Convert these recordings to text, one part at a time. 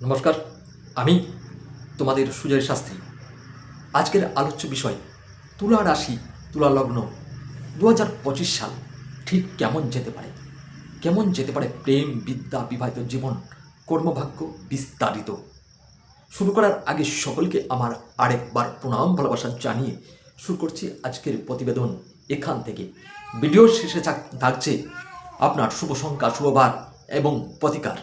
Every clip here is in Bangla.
নমস্কার, আমি তোমাদের সুজয় শাস্ত্রী। আজকের আলোচ্য বিষয় তুলা রাশি, তুলা লগ্ন 2025 সাল ঠিক কেমন যেতে পারে। কেমন যেতে পারে প্রেম, বিদ্যা, বিবাহিত জীবন, কর্মভাগ্য বিস্তারিত। শুরু করার আগে সকলকে আমার আরেকবার প্রণাম ভালোবাসা জানিয়ে শুরু করছি আজকের প্রতিবেদন এখান থেকে। ভিডিওর শেষে থাকছে আপনার শুভ সংখ্যা, শুভবার এবং প্রতিকার।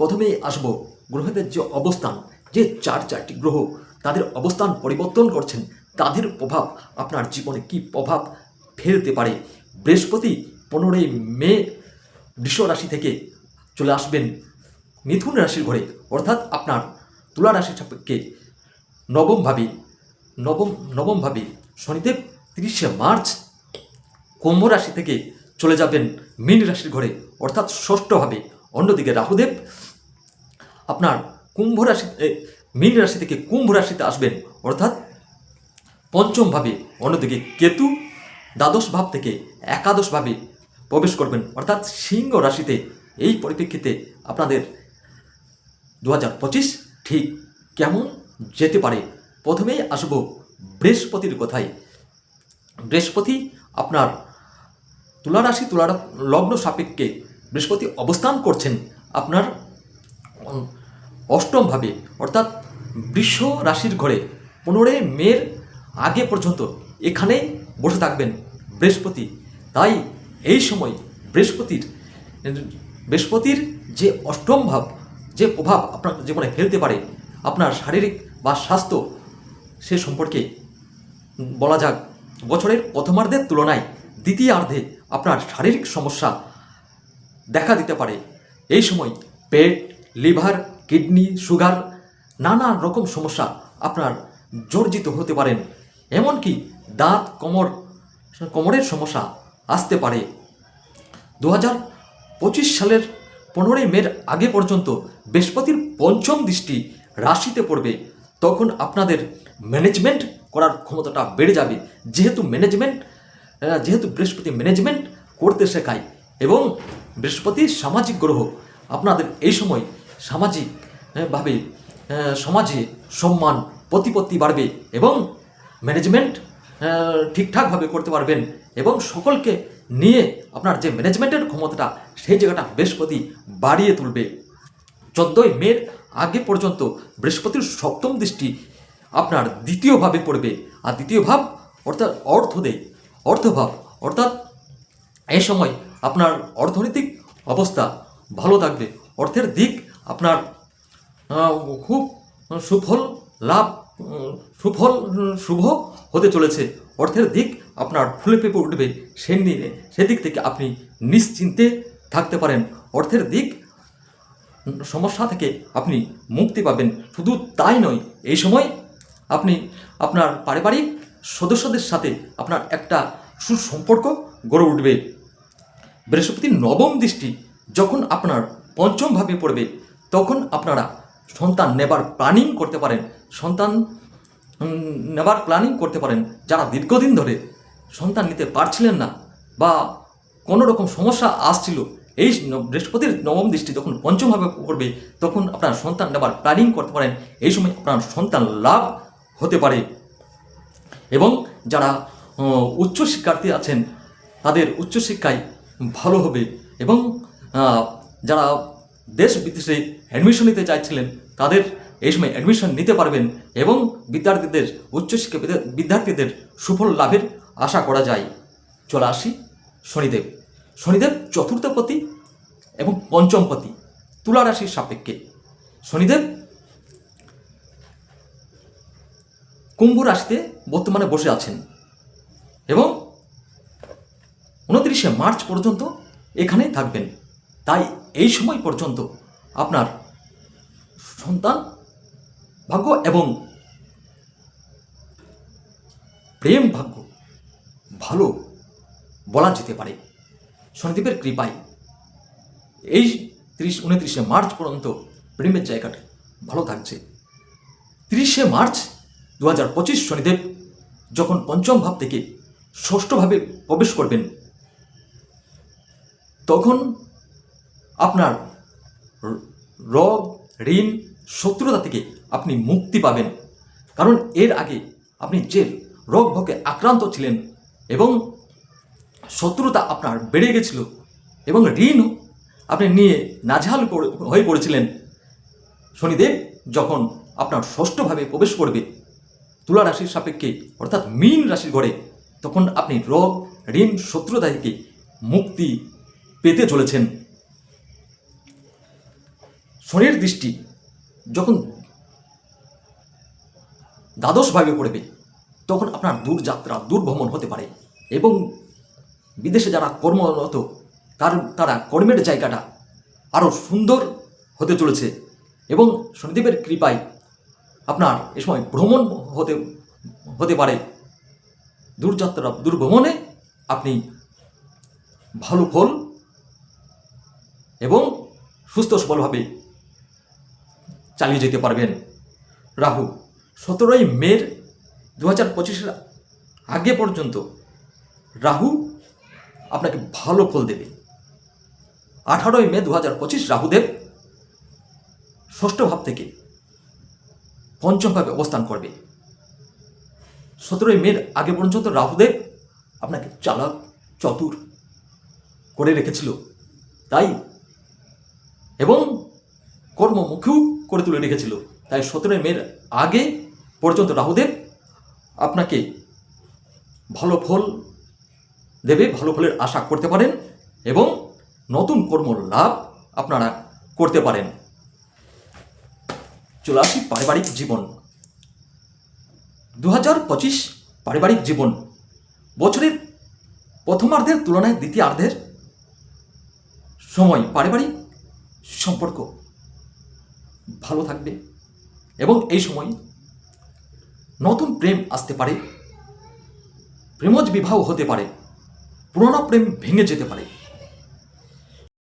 প্রথমেই আসব গ্রহদের যে অবস্থান, যে চারটি গ্রহ তাদের অবস্থান পরিবর্তন করছেন, তাদের প্রভাব আপনার জীবনে কি প্রভাব ফেলতে পারে। বৃহস্পতি 15ই মে বৃষ রাশি থেকে চলে আসবেন মিথুন রাশির ঘরে, অর্থাৎ আপনার তুলা রাশির সাপেক্ষে নবমভাবে শনিদেব 30শে মার্চ কুম্ভ রাশি থেকে চলে যাবেন মীন রাশির ঘরে, অর্থাৎ ষষ্ঠভাবে। অন্যদিকে রাহুদেব আপনার মীন রাশি থেকে কুম্ভ রাশিতে আসবেন, অর্থাৎ পঞ্চমভাবে। অন্যদিকে কেতু দ্বাদশ ভাব থেকে একাদশভাবে প্রবেশ করবেন, অর্থাৎ সিংহ রাশিতে। এই পরিপ্রেক্ষিতে আপনাদের 2025 ঠিক কেমন যেতে পারে। প্রথমেই আসব বৃহস্পতির কথায়। বৃহস্পতি আপনার তুলা রাশি, তুলা লগ্ন সাপেক্ষে বৃহস্পতি অবস্থান করছেন আপনার অষ্টমভাবে, অর্থাৎ বৃষ রাশির ঘরে। 15 মের আগে পর্যন্ত এখানেই বসে থাকবেন বৃহস্পতি। তাই এই সময় বৃহস্পতির যে অষ্টম ভাব, যে প্রভাব আপনার জীবনে ফেলতে পারে, আপনার শারীরিক বা স্বাস্থ্য, সে সম্পর্কে বলা যাক বছরের প্রথমার্ধের তুলনায় দ্বিতীয়ার্ধে আপনার শারীরিক সমস্যা দেখা দিতে পারে। এই সময় পেট, লিভার, কিডনি, সুগার, নানা রকম সমস্যা আপনার জর্জিত হতে পারেন। এমনকি দাঁত, কোমরের সমস্যা আসতে পারে। 2025 সালের 15 মের আগে পর্যন্ত বৃহস্পতির পঞ্চম দৃষ্টি রাশিতে পড়বে। তখন আপনাদের ম্যানেজমেন্ট করার ক্ষমতাটা বেড়ে যাবে, যেহেতু বৃহস্পতি ম্যানেজমেন্ট করতে শেখায় এবং বৃহস্পতি সামাজিক গ্রহ। আপনাদের এই সময় সামাজিকভাবে সমাজে সম্মান, প্রতিপত্তি বাড়বে এবং ম্যানেজমেন্ট ঠিকঠাকভাবে করতে পারবেন এবং সকলকে নিয়ে আপনার যে ম্যানেজমেন্টের ক্ষমতাটা, সেই জায়গাটা বৃহস্পতি বাড়িয়ে তুলবে। 14 মের আগে পর্যন্ত বৃহস্পতির সপ্তম দৃষ্টি আপনার দ্বিতীয় ভাবে পড়বে। আর দ্বিতীয় ভাব অর্থাৎ অর্থভাব, অর্থাৎ এই সময় আপনার অর্থনৈতিক অবস্থা ভালো থাকবে। অর্থের দিক আপনার খুব শুভ হতে চলেছে। অর্থের দিক আপনার ফুলে ফেঁপে উঠবে। সেদিক থেকে আপনি নিশ্চিন্তে থাকতে পারেন। অর্থের দিক সমস্যা থেকে আপনি মুক্তি পাবেন। শুধু তাই নয়, এই সময় আপনি আপনার পারিবারিক সদস্যদের সাথে আপনার একটা সুসম্পর্ক গড়ে উঠবে। বৃহস্পতির নবম দৃষ্টি যখন আপনার পঞ্চমভাবে পড়বে, তখন আপনারা সন্তান নেবার প্ল্যানিং করতে পারেন। যারা দীর্ঘদিন ধরে সন্তান নিতে পারছিলেন না বা কোনো রকম সমস্যা আসছিল, এই বৃহস্পতির নবম দৃষ্টি যখন পঞ্চমভাবে পড়বে, তখন আপনার সন্তান নেবার প্ল্যানিং করতে পারেন। এই সময় আপনার সন্তান লাভ হতে পারে। এবং যারা উচ্চশিক্ষার্থী আছেন, তাদের উচ্চশিক্ষায় ভালো হবে। এবং যারা দেশ বিদেশে অ্যাডমিশন নিতে চাইছিলেন, তাদের এই সময় অ্যাডমিশন নিতে পারবেন এবং উচ্চশিক্ষা বিদ্যার্থীদের সুফল লাভের আশা করা যায়। চলে আসি শনিদেব চতুর্থপতি এবং পঞ্চমপতি তুলা রাশির সাপেক্ষে। শনিদেব কুম্ভ রাশিতে বর্তমানে বসে আছেন এবং 29শে মার্চ পর্যন্ত এখানেই থাকবেন। তাই এই সময় পর্যন্ত আপনার সন্তান ভাগ্য এবং প্রেম ভাগ্য ভালো বলা যেতে পারে। শনিদেবের কৃপায় এই 29শে মার্চ পর্যন্ত প্রেমের জায়গাটা ভালো থাকছে। 30শে মার্চ 2025 শনিদেব যখন পঞ্চম ভাব থেকে ষষ্ঠভাবে প্রবেশ করবেন, তখন আপনার রোগ, ঋণ, শত্রুতা থেকে আপনি মুক্তি পাবেন, কারণ এর আগে আপনি যে রোগ ভোগে আক্রান্ত ছিলেন এবং শত্রুতা আপনার বেড়ে গেছিল এবং ঋণ আপনি নিয়ে নাজেহাল হয়ে পড়েছিলেন। শনিদেব যখন আপনার ষষ্ঠভাবে প্রবেশ করবে তুলা রাশির সাপেক্ষে অর্থাৎ মীন রাশির ঘরে, তখন আপনি রোগ ঋণ শত্রুতা থেকে মুক্তি পেতে চলেছেন। শনির দৃষ্টি যখন দ্বাদশভাবে পড়বে তখন আপনার দূরযাত্রা দূরভ্রমণ হতে পারে এবং বিদেশে যারা কর্মরত তারা কর্মের জায়গাটা আরও সুন্দর হতে চলেছে এবং শনিদেবের কৃপায় আপনার এ সময় ভ্রমণ হতে পারে। দূরযাত্রা দূরভ্রমণে আপনি ভালো ফল এবং সুস্থ সবলভাবে চালিয়ে যেতে পারবেন। রাহু 17ই মে 2025 আগে পর্যন্ত রাহু আপনাকে ভালো ফল দেবে। 18ই মে 2025 রাহুদেব ষষ্ঠ ভাব থেকে পঞ্চম ভাবে অবস্থান করবে। 17ই মের আগে পর্যন্ত রাহুদেব আপনাকে চালাক চতুর করে রেখেছিল তাই এবং কর্মমুখীও করে তুলে রেখেছিল, তাই 17ই মের আগে পর্যন্ত রাহুদেব আপনাকে ভালো ফল দেবে, ভালো ফলের আশা করতে পারেন এবং নতুন কর্ম লাভ আপনারা করতে পারেন। চলে আসি পারিবারিক জীবন। 2025 পারিবারিক জীবন বছরের প্রথমার্ধের তুলনায় দ্বিতীয়ার্ধের সময় পারিবারিক সম্পর্ক ভালো থাকবে এবং এই সময় নতুন প্রেম আসতে পারে, প্রেমজ বিবাহ হতে পারে, পুরনো প্রেম ভেঙে যেতে পারে।